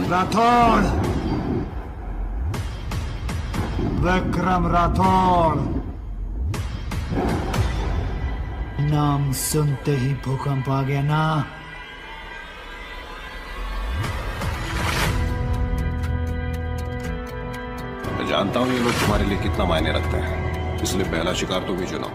राठौड़, विक्रम राठौड़। नाम सुनते ही भूकंप आ गया ना। मैं जानता हूं ये लोग तुम्हारे लिए कितना मायने रखते हैं, इसलिए पहला शिकार तुम ही चुनो।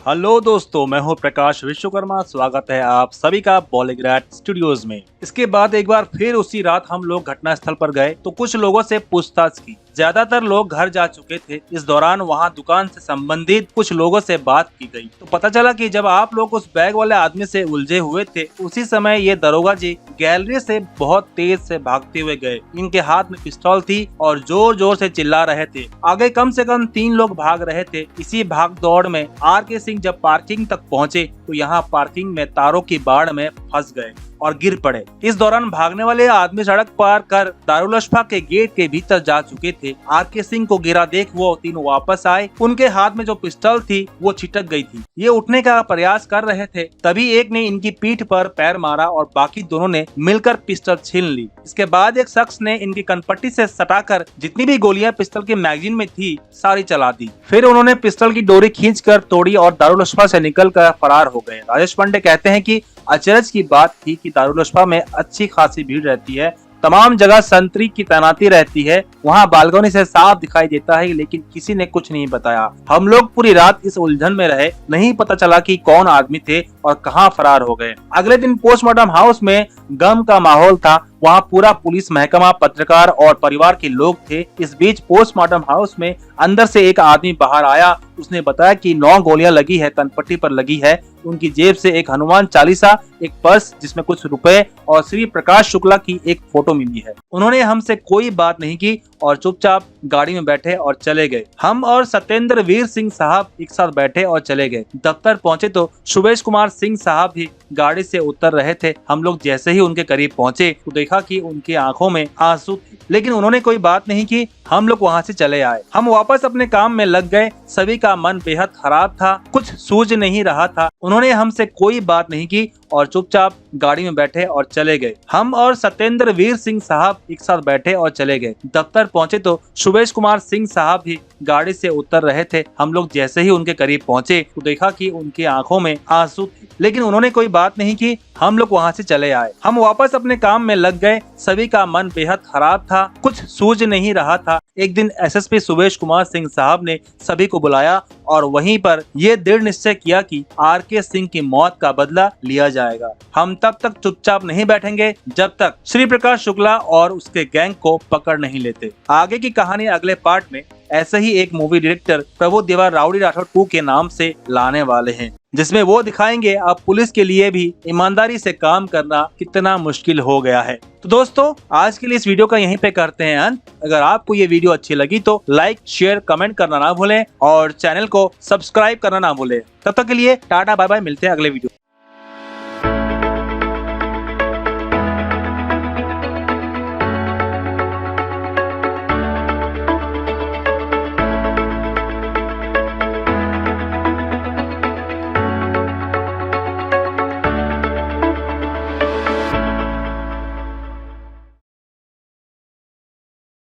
हेलो दोस्तों, मैं हूं प्रकाश विश्वकर्मा। स्वागत है आप सभी का बॉलीग्राड स्टूडियोज में। इसके बाद एक बार फिर उसी रात हम लोग घटनास्थल पर गए तो कुछ लोगों से पूछताछ की। ज्यादातर लोग घर जा चुके थे। इस दौरान वहां दुकान से संबंधित कुछ लोगों से बात की गई तो पता चला कि जब आप लोग उस बैग वाले आदमी से उलझे हुए थे, उसी समय ये दरोगा जी गैलरी से बहुत तेज से भागते हुए गए। इनके हाथ में पिस्तौल थी और जोर जोर से चिल्ला रहे थे। आगे कम से कम 3 लोग भाग रहे थे। इसी भाग दौड़ में आर.के. सिंह जब पार्किंग तक पहुंचे तो यहाँ पार्किंग में तारों की बाढ़ में फंस गए और गिर पड़े। इस दौरान भागने वाले आदमी सड़क पार कर दारुल अशफा के गेट के भीतर जा चुके थे। आर.के. सिंह को गिरा देख वो तीनों वापस आए। उनके हाथ में जो पिस्टल थी वो छिटक गई थी। ये उठने का प्रयास कर रहे थे, तभी एक ने इनकी पीठ पर पैर मारा और बाकी दोनों ने मिलकर पिस्टल छीन ली। इसके बाद एक शख्स ने इनकी कनपट्टी से सटाकर जितनी भी गोलियां पिस्टल के मैगजीन में थी सारी चला दी। फिर उन्होंने पिस्टल की डोरी खींचकर तोड़ी और दारुल अशफा से निकलकर फरार हो गए। राजेश पांडे कहते हैं कि अचरज की बात थी कि दारुल अशफा में अच्छी खासी भीड़ रहती है। तमाम जगह संतरी की तैनाती रहती है। वहाँ बालकनी से साफ दिखाई देता है, लेकिन किसी ने कुछ नहीं बताया। हम लोग पूरी रात इस उलझन में रहे। नहीं पता चला कि कौन आदमी थे और कहाँ फरार हो गए। अगले दिन पोस्टमार्टम हाउस में गम का माहौल था। वहाँ पूरा पुलिस महकमा, पत्रकार और परिवार के लोग थे। इस बीच पोस्टमार्टम हाउस में अंदर से एक आदमी बाहर आया। उसने बताया कि 9 गोलियां लगी है, तनपट्टी पर लगी है। उनकी जेब से एक हनुमान चालीसा, एक पर्स जिसमें कुछ रुपए और श्री प्रकाश शुक्ला की एक फोटो मिली है। उन्होंने हमसे कोई बात नहीं की और चुपचाप गाड़ी में बैठे और चले गए। हम और सत्येंद्र वीर सिंह साहब एक साथ बैठे और चले गए। दफ्तर पहुंचे तो सुबेश कुमार सिंह साहब भी गाड़ी से उतर रहे थे। हम लोग जैसे ही उनके करीब पहुंचे तो देखा कि उनकी आंखों में आंसू थे, लेकिन उन्होंने कोई बात नहीं की। हम लोग वहां से चले आए। हम वापस अपने काम में लग गए। सभी का मन बेहद खराब था, कुछ सूझ नहीं रहा था। उन्होंने हमसे कोई बात नहीं की और चुपचाप गाड़ी में बैठे और चले गए। हम और सत्येंद्र वीर सिंह साहब एक साथ बैठे और चले गए। दफ्तर पहुंचे तो सुबेश कुमार सिंह साहब भी गाड़ी से उतर रहे थे। हम लोग जैसे ही उनके करीब पहुंचे तो देखा कि उनकी आंखों में आंसू थे, लेकिन उन्होंने कोई बात नहीं की। हम लोग वहां से चले आए। हम वापस अपने काम में लग गए। सभी का मन बेहद खराब था, कुछ सूझ नहीं रहा था। एक दिन एसएसपी सुबेश कुमार सिंह साहब ने सभी को बुलाया और वहीं पर यह दृढ़ निश्चय किया कि आर.के. सिंह की मौत का बदला लिया जाएगा। हम तब तक चुपचाप नहीं बैठेंगे जब तक श्री प्रकाश शुक्ला और उसके गैंग को पकड़ नहीं लेते। आगे की कहानी अगले पार्ट में ऐसे ही एक movie director Prabhudeva rowdy Rathore 2 के नाम से लाने वाले हैं, जिसमें वो दिखाएंगे अब पुलिस के लिए भी ईमानदारी से काम करना कितना मुश्किल हो गया है। तो दोस्तों, आज के लिए इस वीडियो का यहीं पे करते हैं अंत। अगर आपको ये वीडियो अच्छी लगी तो लाइक, शेयर, कमेंट करना ना भूलें और चैनल को सब्सक्राइब करना ना भूलें। तब तक के लिए टाटा बाय बाय, मिलते हैं अगले वीडियो।